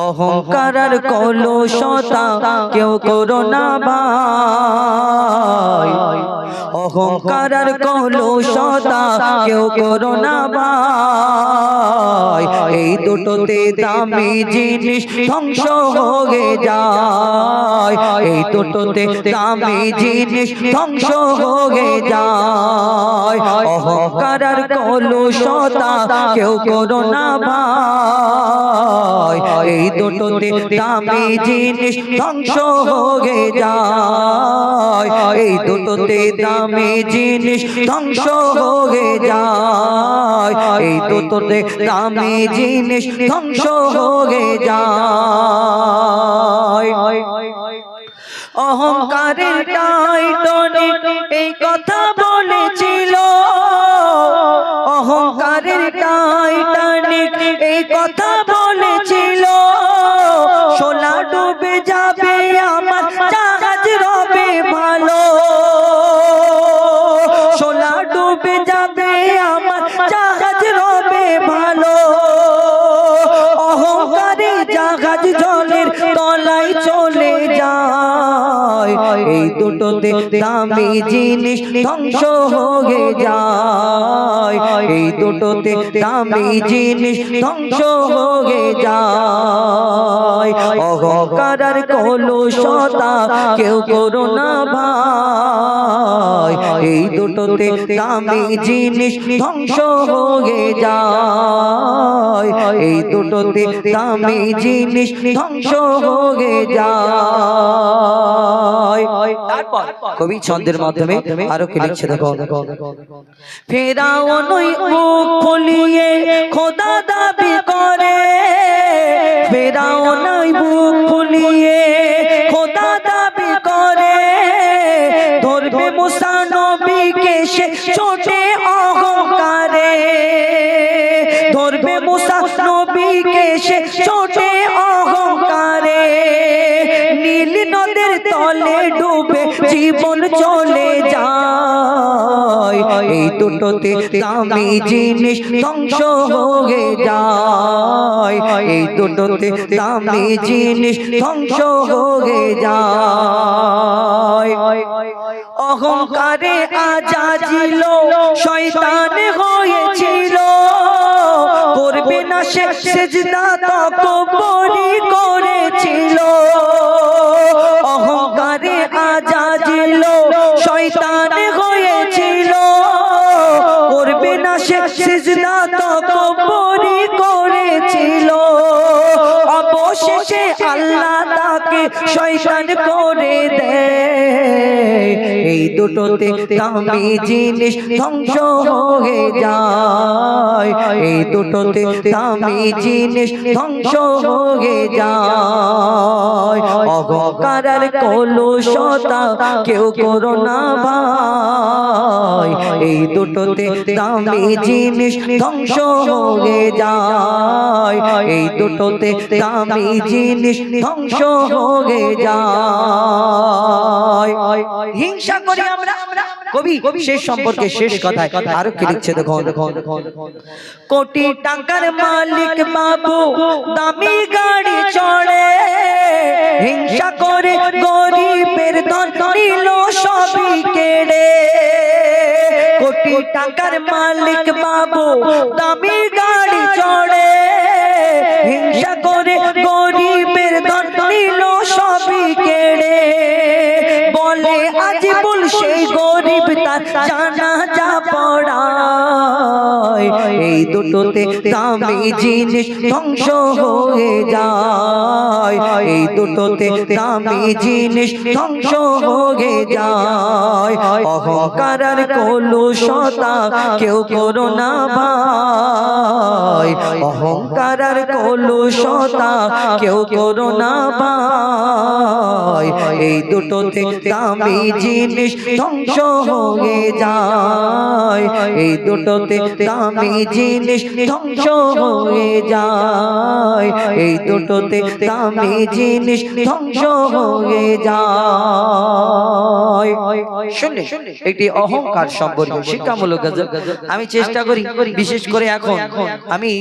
অহংকার আর কলুষতা কেউ করো না ভাই, অহংকার আর কলুষতা কেউ করো না ভাই। এই দুটোতে দামি জিনিস ধ্বংস হয়ে যায়, এই দুটোতে দামি জিনিস ধ্বংস হয়ে যায়। অহংকার আর কলুষতা কেউ করো না ভাই, এই দুটোতে দামি জিনিস ধ্বংস হয়ে যায়, এই দুটোতে দামি জিনিস ধ্বংস হয়ে যায়, এই দুটোতে দামি জিনিস ধ্বংস হয়ে যায়। অহংকারের টাইটানিক এই কথা বলেছিল, অহংকারের টাইটানিক এই কথা বলেছিল, সোনা ডুবে যাবে আমার জাহাজ রবে ভালো, সোনা ডুবে যাবে আমার জাহাজ রবে ভালো। অহংকারে জাহাজ জলের তলায় চলে যায়, এই দুটোতে দামি জিনিস ধ্বংস হয়ে যায়, এই দুটোতে দামি জিনিস ধ্বংস হয়ে যায়। অহংকার আর কলুষতা কেউ করো না ভাই, এই দুটোতে দামি জিনিস ধ্বংস হয়ে যায়, এই দুটোতে দামি জিনিস ধ্বংস হয়ে যায়। তারপর কবি ছন্দের মাধ্যমে আরো কি লিখছে দেখো। ফেরাউন মুখ ফুলিয়ে খোদা দাবি করে, ফেরাউন মুখ ফুলিয়ে খোদা দাবি করে, ধরবে মুসা নবীকে সে ছোটে অহংকারে, ধরবে মুসা নবীকে সে ছোটে অহংকারে, নীল নদের তলে ডুবে জীবন চলে যায়, এই দুটোতে দামি জিনিস ধ্বংস হয়ে যায়, এই দুটোতে দামি জিনিস ধ্বংস হয়ে যায়। অহংকারে আজাজিল শয়তান হয়েছিল, করবে না সে সিজদা তাকবীর করেছিল, অহংকারে আজাজিল শয়তান হয়েছিল, করবে না সে সিজদা তাকবীর করেছিল, অবশেষে আল্লাহ তাকে শয়তান করে দেয়, এই দুটোতে দামি জিনিস ধ্বংস হয়ে যায়, এই দুটোতে দামি জিনিস ধ্বংস হয়ে যায়। অহংকার আর কলুষতা কেউ করো না ভাই, এই দুটোতে দামি জিনিস ধ্বংস হয়ে যায়, এই দুটোতে দামি জিনিস ধ্বংস হয়ে যায়। হিংসা করি আমরা, কবি শেষ সম্পর্কে শেষ কথায় আরো কি লিখছে দেখো। কোটি টাকার মালিক বাবু দামি গাড়ি চড়ে, হিংসা করে গরিবের ধন নিল সবই কেড়ে, কোটি টাকার মালিক বাবু দামি গাড়ি চড়ে, হিংসা করে গরিবের ধন নিল সবই কেড়ে, বলে আজ বল সেই গরিব তার জানাজা পড়ায়, এই দুটোতে দামি জিনিস ধ্বংস হয়ে যায়, এই দুটোতে দামি জিনিস ধ্বংস হয়ে যায়। অহংকার আর কলুষতা কেউ করো না ভাই, অহংকার আর কলুষতা কেউ করো না ভাই, এই দুটোতে দামি জিনিস ধ্বংস হয়ে যায়, এই দুটোতে দামি জিনিস ধ্বংস হয়ে যায়, এই দুটোতে দামি জিনিস ধ্বংস হয়ে যায়। শুনলে একটি অহংকার সম্পর্কে শিক্ষামূলক গজল আমি চেষ্টা করি, বিশেষ করে এখন আমি